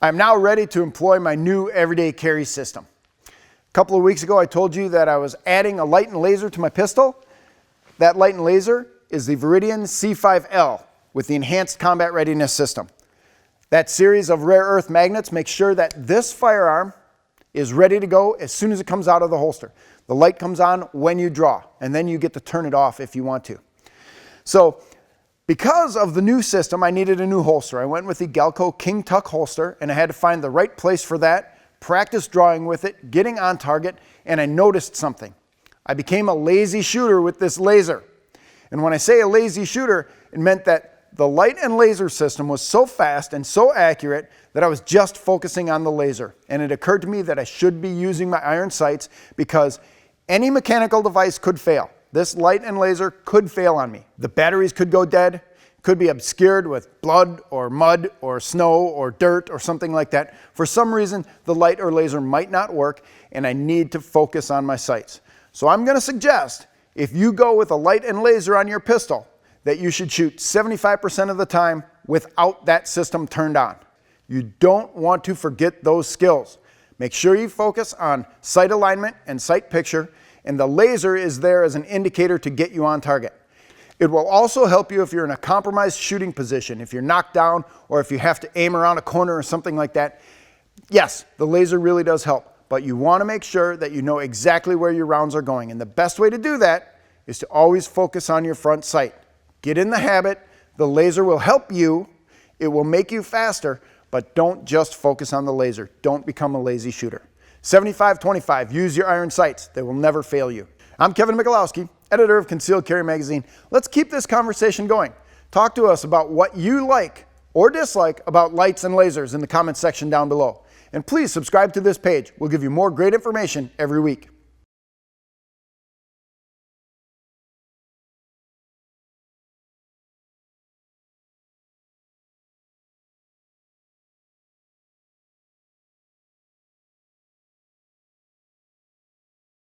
I'm now ready to employ my new everyday carry system. A couple of weeks ago, I told you that I was adding a light and laser to my pistol. That light and laser is the Viridian C5L with the Enhanced Combat Readiness System. That series of rare earth magnets makes sure that this firearm is ready to go as soon as it comes out of the holster. The light comes on when you draw, and then you get to turn it off if you want to. So, because of the new system, I needed a new holster. I went with the Galco King Tuck holster, and I had to find the right place for that, practice drawing with it, getting on target, and I noticed something. I became a lazy shooter with this laser. And when I say a lazy shooter, it meant that the light and laser system was so fast and so accurate that I was just focusing on the laser. And it occurred to me that I should be using my iron sights because any mechanical device could fail. This light and laser could fail on me. The batteries could go dead, could be obscured with blood or mud or snow or dirt or something like that. For some reason, the light or laser might not work and I need to focus on my sights. So I'm going to suggest if you go with a light and laser on your pistol, that you should shoot 75% of the time without that system turned on. You don't want to forget those skills. Make sure you focus on sight alignment and sight picture, and the laser is there as an indicator to get you on target. It will also help you if you're in a compromised shooting position, if you're knocked down or if you have to aim around a corner or something like that. Yes, the laser really does help, but you want to make sure that you know exactly where your rounds are going, and the best way to do that is to always focus on your front sight. Get in the habit. The laser will help you. It will make you faster, but don't just focus on the laser. Don't become a lazy shooter. 75-25, use your iron sights. They will never fail you. I'm Kevin Michalowski, editor of Concealed Carry Magazine. Let's keep this conversation going. Talk to us about what you like or dislike about lights and lasers in the comments section down below. And please subscribe to this page. We'll give you more great information every week.